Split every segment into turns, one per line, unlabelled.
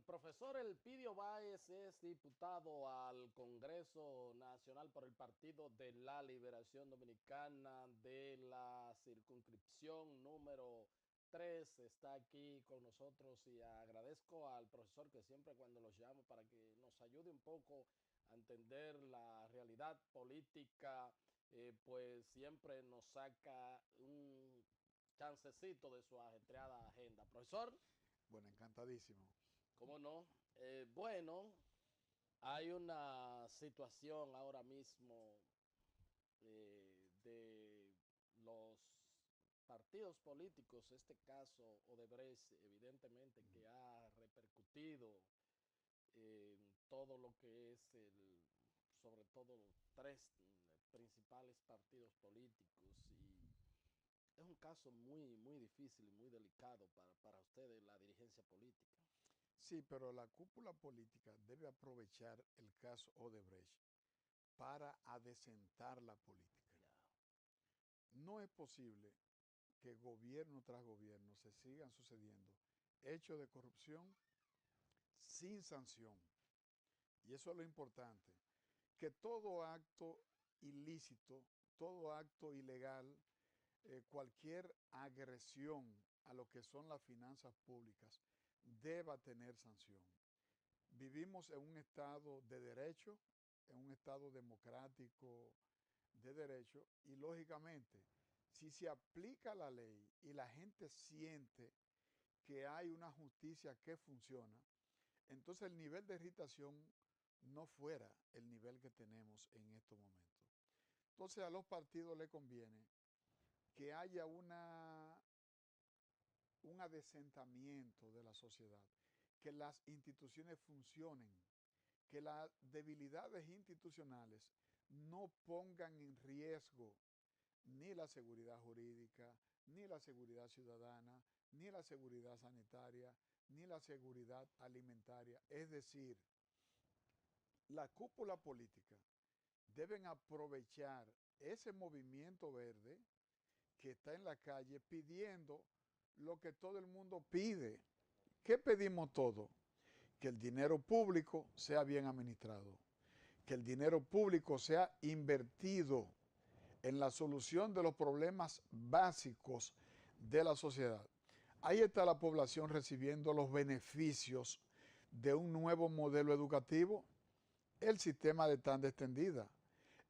profesor Elpidio Báez es diputado al Congreso Nacional por el Partido de la Liberación Dominicana de la circunscripción número 3. Está aquí con nosotros y agradezco al profesor que siempre cuando los llamo para que nos ayude un poco a entender la realidad política, pues siempre nos saca un chancecito de su ajetreada agenda. Profesor.
Bueno, encantadísimo.
¿Cómo no? Bueno, hay una situación ahora mismo de los partidos políticos, este caso Odebrecht, evidentemente que ha repercutido en todo lo que es sobre todo los tres principales partidos políticos y es un caso muy difícil y muy delicado para ustedes, la dirigencia política.
Sí, pero la cúpula política debe aprovechar el caso Odebrecht para adecentar la política.
Ya.
No es posible que gobierno tras gobierno se sigan sucediendo hechos de corrupción sin sanción. Y eso es lo importante, que todo acto ilícito, todo acto ilegal, cualquier agresión a lo que son las finanzas públicas deba tener sanción. Vivimos en un estado de derecho, en un estado democrático de derecho y lógicamente, si se aplica la ley y la gente siente que hay una justicia que funciona, entonces el nivel de irritación no fuera el nivel que tenemos en estos momentos. Entonces a los partidos les conviene que haya un adesentamiento de la sociedad, que las instituciones funcionen, que las debilidades institucionales no pongan en riesgo ni la seguridad jurídica, ni la seguridad ciudadana, ni la seguridad sanitaria, ni la seguridad alimentaria. Es decir, la cúpula política deben aprovechar ese movimiento verde que está en la calle pidiendo lo que todo el mundo pide. ¿Qué pedimos todo? Que el dinero público sea bien administrado, que el dinero público sea invertido en la solución de los problemas básicos de la sociedad. Ahí está la población recibiendo los beneficios de un nuevo modelo educativo, el sistema de tanda extendida.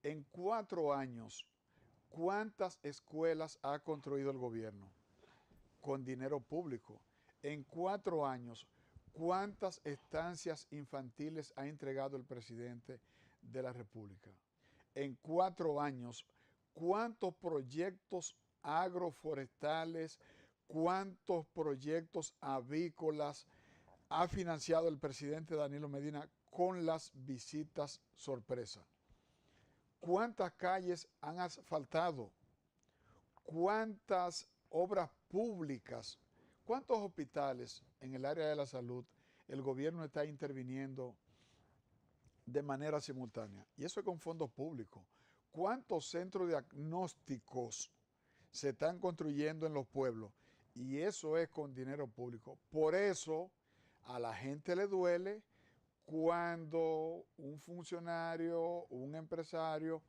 En 4 años, ¿cuántas escuelas ha construido el gobierno? Con dinero público. En 4 años, ¿cuántas estancias infantiles ha entregado el presidente de la República? En 4 años, ¿cuántos proyectos agroforestales, cuántos proyectos avícolas ha financiado el presidente Danilo Medina con las visitas sorpresa? ¿Cuántas calles han asfaltado? ¿Cuántas obras públicas, cuántos hospitales en el área de la salud el gobierno está interviniendo de manera simultánea? Y eso es con fondos públicos. ¿Cuántos centros diagnósticos se están construyendo en los pueblos? Y eso es con dinero público. Por eso a la gente le duele cuando un funcionario, un empresario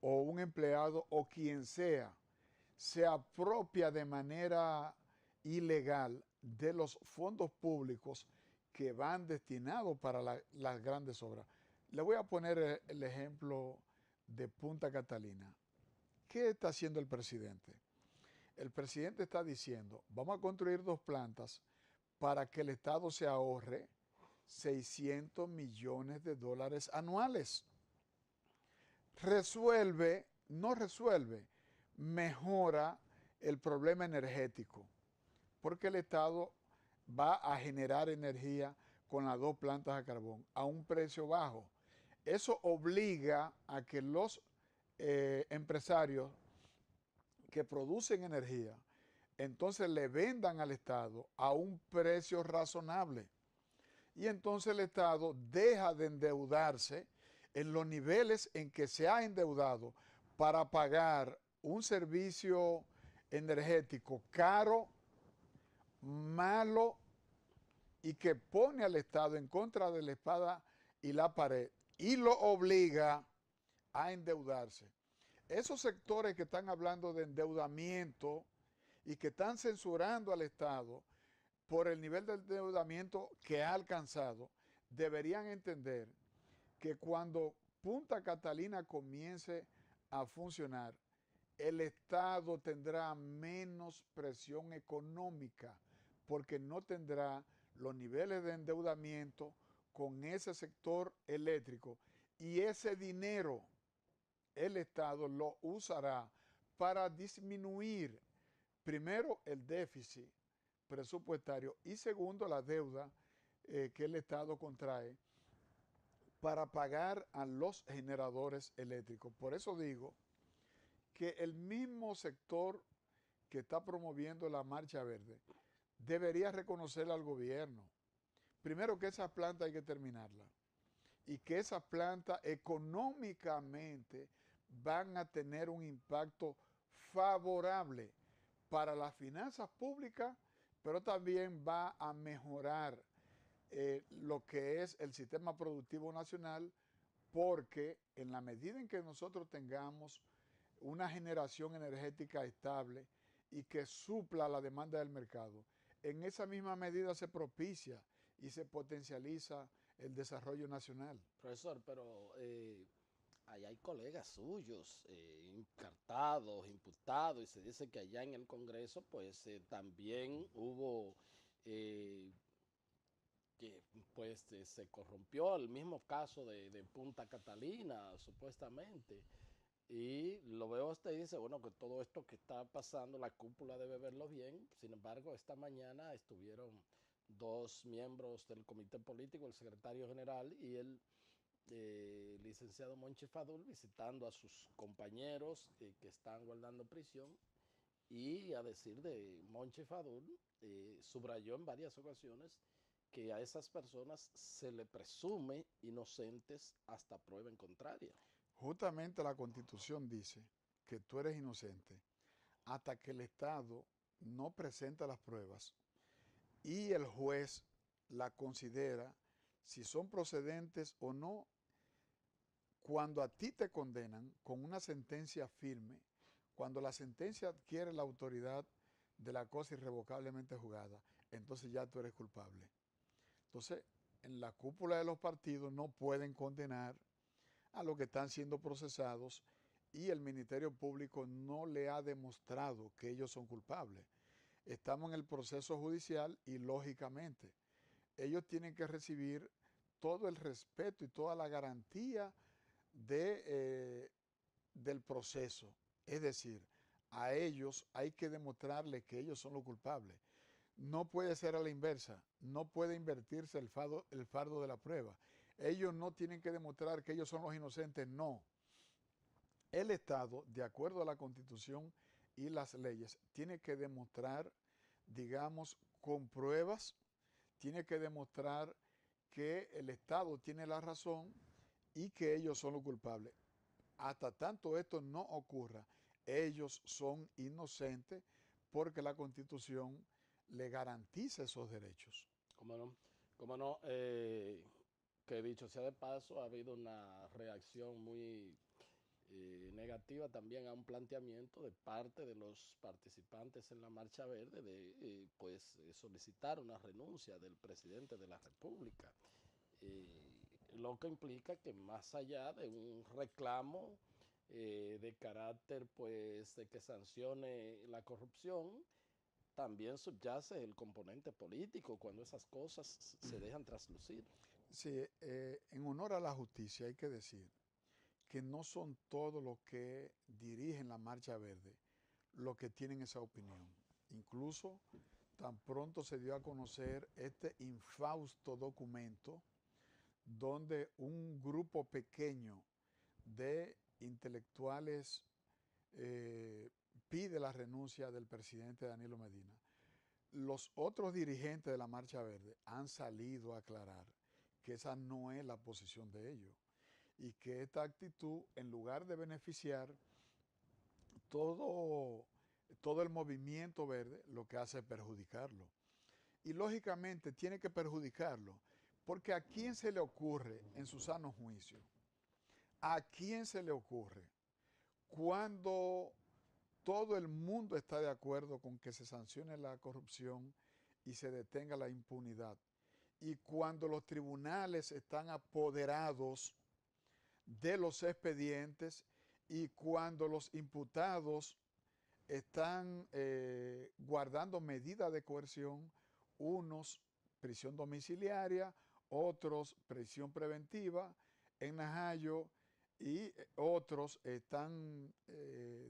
o un empleado o quien sea se apropia de manera ilegal de los fondos públicos que van destinados para las grandes obras. Le voy a poner el ejemplo de Punta Catalina. ¿Qué está haciendo el presidente? El presidente está diciendo, vamos a construir 2 plantas para que el Estado se ahorre 600 millones de dólares anuales. Resuelve, no resuelve, mejora el problema energético, porque el Estado va a generar energía con las 2 plantas a carbón a un precio bajo. Eso obliga a que los empresarios que producen energía, entonces le vendan al Estado a un precio razonable. Y entonces el Estado deja de endeudarse en los niveles en que se ha endeudado para pagar un servicio energético caro, malo y que pone al Estado en contra de la espada y la pared y lo obliga a endeudarse. Esos sectores que están hablando de endeudamiento y que están censurando al Estado por el nivel de endeudamiento que ha alcanzado, deberían entender que cuando Punta Catalina comience a funcionar, el Estado tendrá menos presión económica porque no tendrá los niveles de endeudamiento con ese sector eléctrico y ese dinero el Estado lo usará para disminuir primero el déficit presupuestario y segundo la deuda que el Estado contrae para pagar a los generadores eléctricos. Por eso digo que el mismo sector que está promoviendo la Marcha Verde debería reconocerle al gobierno. Primero que esa planta hay que terminarla y que esas plantas económicamente van a tener un impacto favorable para las finanzas públicas, pero también va a mejorar lo que es el sistema productivo nacional, porque en la medida en que nosotros tengamos una generación energética estable y que supla la demanda del mercado, en esa misma medida se propicia y se potencializa el desarrollo nacional.
Profesor, pero ahí hay colegas suyos, encartados, imputados, y se dice que allá en el Congreso, pues también hubo eh, que pues se corrompió el mismo caso de Punta Catalina, supuestamente. Y lo veo hasta y dice, bueno, que todo esto que está pasando, la cúpula debe verlo bien. Sin embargo, esta mañana estuvieron dos miembros del comité político, el secretario general y el licenciado Monchi Fadul, visitando a sus compañeros que están guardando prisión. Y a decir de Monchi Fadul, subrayó en varias ocasiones que a esas personas se le presume inocentes hasta prueba en contraria.
Justamente la Constitución dice que tú eres inocente hasta que el Estado no presenta las pruebas y el juez la considera si son procedentes o no. Cuando a ti te condenan con una sentencia firme, cuando la sentencia adquiere la autoridad de la cosa irrevocablemente juzgada, entonces ya tú eres culpable. Entonces, en la cúpula de los partidos no pueden condenar a los que están siendo procesados y el Ministerio Público no le ha demostrado que ellos son culpables. Estamos en el proceso judicial y lógicamente ellos tienen que recibir todo el respeto y toda la garantía del proceso. Es decir, a ellos hay que demostrarles que ellos son los culpables. No puede ser a la inversa, no puede invertirse el fardo de la prueba. Ellos no tienen que demostrar que ellos son los inocentes, no. El Estado, de acuerdo a la Constitución y las leyes, tiene que demostrar, digamos, con pruebas, tiene que demostrar que el Estado tiene la razón y que ellos son los culpables. Hasta tanto esto no ocurra, ellos son inocentes porque la Constitución le garantiza esos derechos.
¿Cómo no? ¿Cómo no? Que dicho sea de paso, ha habido una reacción muy negativa también a un planteamiento de parte de los participantes en la Marcha Verde de solicitar una renuncia del presidente de la República. Lo que implica que más allá de un reclamo de carácter pues de que sancione la corrupción, también subyace el componente político cuando esas cosas se dejan traslucir.
Sí, en honor a la justicia hay que decir que no son todos los que dirigen la Marcha Verde los que tienen esa opinión. Incluso tan pronto se dio a conocer este infausto documento donde un grupo pequeño de intelectuales pide la renuncia del presidente Danilo Medina. Los otros dirigentes de la Marcha Verde han salido a aclarar que esa no es la posición de ellos y que esta actitud, en lugar de beneficiar todo, todo el movimiento verde, lo que hace es perjudicarlo. y lógicamente tiene que perjudicarlo. Porque ¿a quién se le ocurre en su sano juicio? ¿A quién se le ocurre cuando todo el mundo está de acuerdo con que se sancione la corrupción y se detenga la impunidad? Y cuando los tribunales están apoderados de los expedientes y cuando los imputados están guardando medidas de coerción, unos prisión domiciliaria, otros prisión preventiva en Najayo y otros están,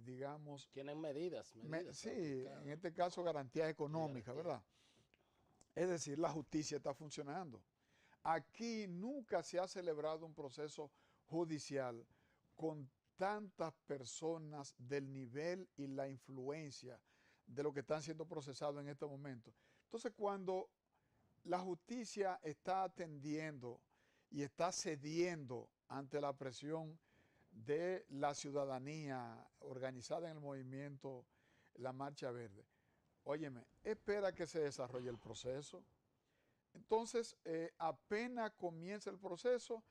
digamos,
Tienen medidas
sí,
aplicadas.
en este caso garantía
Sí,
económica,
garantía.
¿verdad? Es decir, la justicia está funcionando. Aquí nunca se ha celebrado un proceso judicial con tantas personas del nivel y la influencia de lo que están siendo procesados en este momento. Entonces, cuando la justicia está atendiendo y está cediendo ante la presión de la ciudadanía organizada en el movimiento La Marcha Verde, óyeme, espera que se desarrolle el proceso. Entonces, apenas comienza el proceso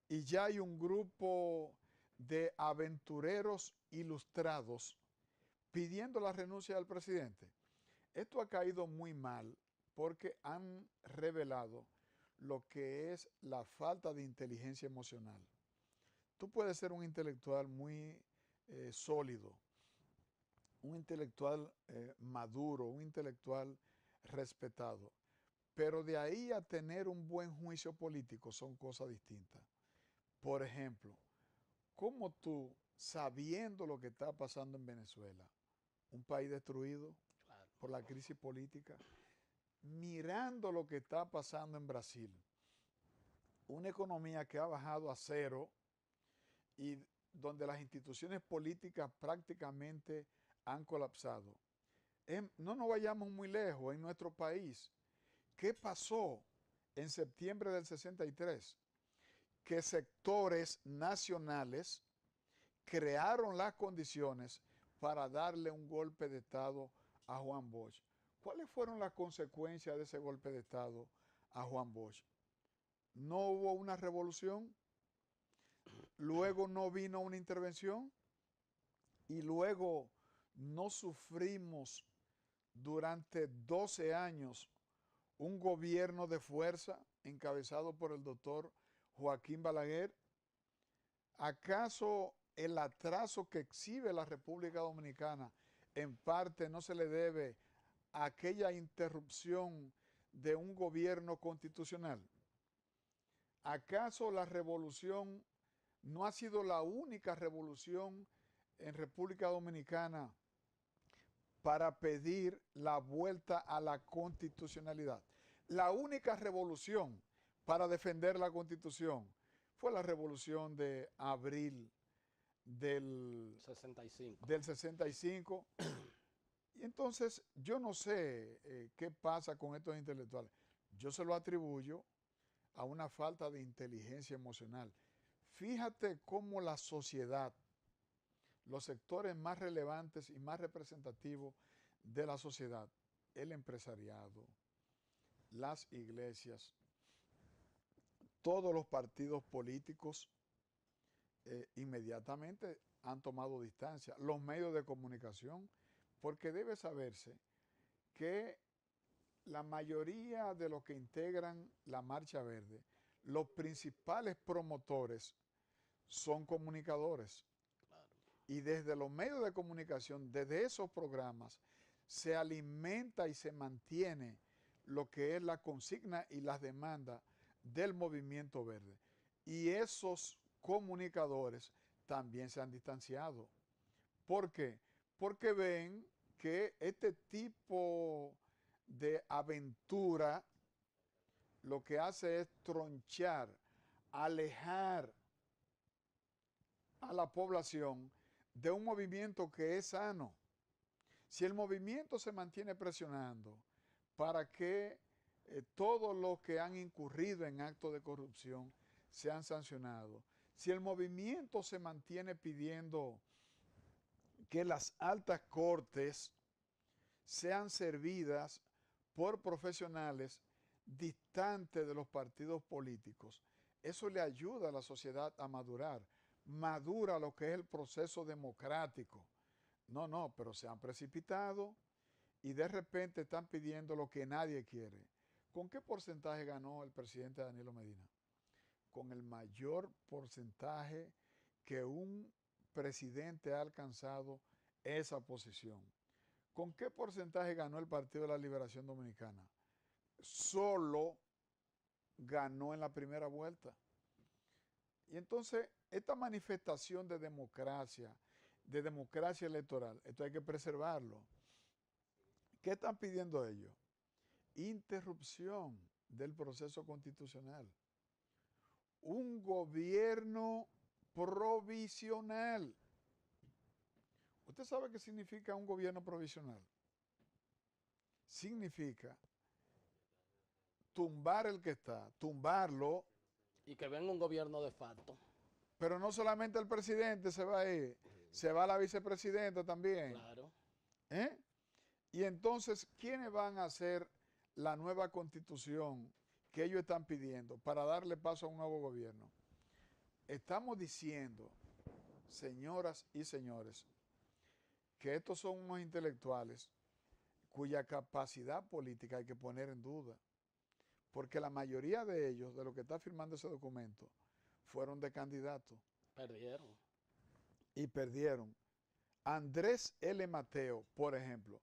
y ya hay un grupo de aventureros ilustrados pidiendo la renuncia del presidente. Esto ha caído muy mal porque han revelado lo que es la falta de inteligencia emocional. Tú puedes ser un intelectual muy sólido, un intelectual maduro, un intelectual respetado, pero de ahí a tener un buen juicio político son cosas distintas. Por ejemplo, ¿cómo tú, sabiendo lo que está pasando en Venezuela, un país destruido
Claro.
por la crisis política, mirando lo que está pasando en Brasil, una economía que ha bajado a cero y donde las instituciones políticas prácticamente han colapsado? No nos vayamos muy lejos en nuestro país. ¿Qué pasó en septiembre del 63? Que sectores nacionales crearon las condiciones para darle un golpe de Estado a Juan Bosch. ¿Cuáles fueron las consecuencias de ese golpe de Estado a Juan Bosch? No hubo una revolución, luego no vino una intervención y luego no sufrimos durante 12 años un gobierno de fuerza encabezado por el doctor Joaquín Balaguer. ¿Acaso el atraso que exhibe la República Dominicana en parte no se le debe a aquella interrupción de un gobierno constitucional? ¿Acaso la revolución no ha sido la única revolución en República Dominicana para pedir la vuelta a la constitucionalidad? La única revolución para defender la Constitución fue la revolución de abril del
65.
del 65. Y entonces yo no sé qué pasa con estos intelectuales. Yo se lo atribuyo a una falta de inteligencia emocional. Fíjate cómo la sociedad, los sectores más relevantes y más representativos de la sociedad, el empresariado, las iglesias, todos los partidos políticos inmediatamente han tomado distancia. Los medios de comunicación, porque debe saberse que la mayoría de los que integran la Marcha Verde, los principales promotores son comunicadores.
Claro.
Y desde los medios de comunicación, desde esos programas, se alimenta y se mantiene lo que es la consigna y las demandas del movimiento verde. Y esos comunicadores también se han distanciado. ¿Por qué? Porque ven que este tipo de aventura lo que hace es tronchar, alejar a la población de un movimiento que es sano. Si el movimiento se mantiene presionando para que todos los que han incurrido en actos de corrupción sean sancionados, si el movimiento se mantiene pidiendo que las altas cortes sean servidas por profesionales distantes de los partidos políticos, eso le ayuda a la sociedad a madurar. Madura lo que es el proceso democrático. No, pero se han precipitado y de repente están pidiendo lo que nadie quiere. ¿Con qué porcentaje ganó el presidente Danilo Medina? Con el mayor porcentaje que un presidente ha alcanzado esa posición. ¿Con qué porcentaje ganó el Partido de la Liberación Dominicana? Solo ganó en la primera vuelta. Y entonces, esta manifestación de democracia electoral, esto hay que preservarlo. ¿Qué están pidiendo ellos? Interrupción del proceso constitucional. Un gobierno provisional. ¿Usted sabe qué significa un gobierno provisional? Significa tumbar el que está, tumbarlo.
Y que venga un gobierno de facto.
Pero no solamente el presidente se va a ir, se va la vicepresidenta también.
Claro.
¿Eh? Y entonces, ¿quiénes van a hacer la nueva constitución que ellos están pidiendo para darle paso a un nuevo gobierno? Estamos diciendo, señoras y señores, que estos son unos intelectuales cuya capacidad política hay que poner en duda, porque la mayoría de ellos, de los que está firmando ese documento, fueron de candidatos.
Perdieron.
Y perdieron. Andrés L. Mateo, por ejemplo,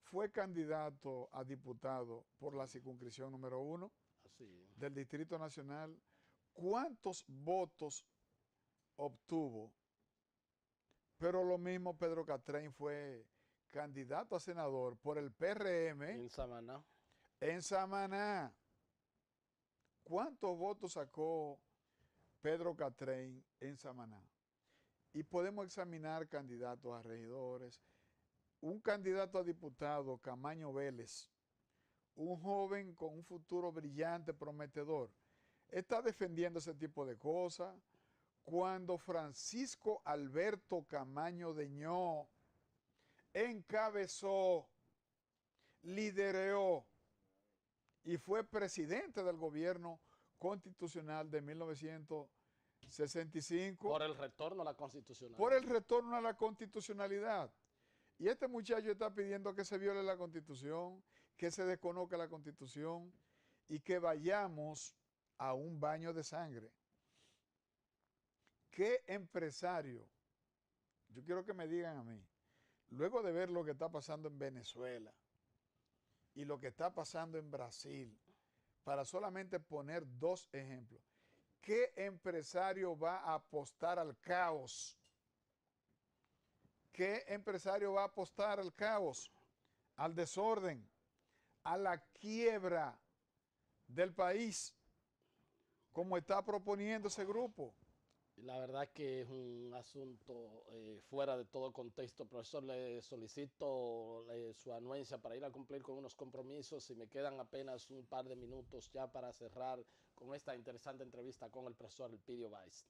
fue candidato a diputado por la circunscripción número 1 del Distrito Nacional. ¿Cuántos votos obtuvo? Pero lo mismo Pedro Catrén fue candidato a senador por el PRM
en Samaná.
En Samaná. ¿Cuántos votos sacó Pedro Catrén en Samaná? Y podemos examinar candidatos a regidores. Un candidato a diputado, Camaño Vélez, un joven con un futuro brillante, prometedor, está defendiendo ese tipo de cosas. Cuando Francisco Alberto Camaño Deñó encabezó, lideró y fue presidente del gobierno constitucional de 1965.
Por el retorno a la constitucionalidad.
Por el retorno a la constitucionalidad. Y este muchacho está pidiendo que se viole la Constitución, que se desconozca la Constitución y que vayamos a un baño de sangre. ¿Qué empresario? Yo quiero que me digan a mí, luego de ver lo que está pasando en Venezuela y lo que está pasando en Brasil, para solamente poner dos ejemplos, ¿qué empresario va a apostar al caos? ¿Qué empresario va a apostar al caos, al desorden, a la quiebra del país, como está proponiendo ese grupo?
La verdad que es un asunto fuera de todo contexto. Profesor, le solicito su anuencia para ir a cumplir con unos compromisos y me quedan apenas un par de minutos ya para cerrar con esta interesante entrevista con el profesor Elpidio Báez.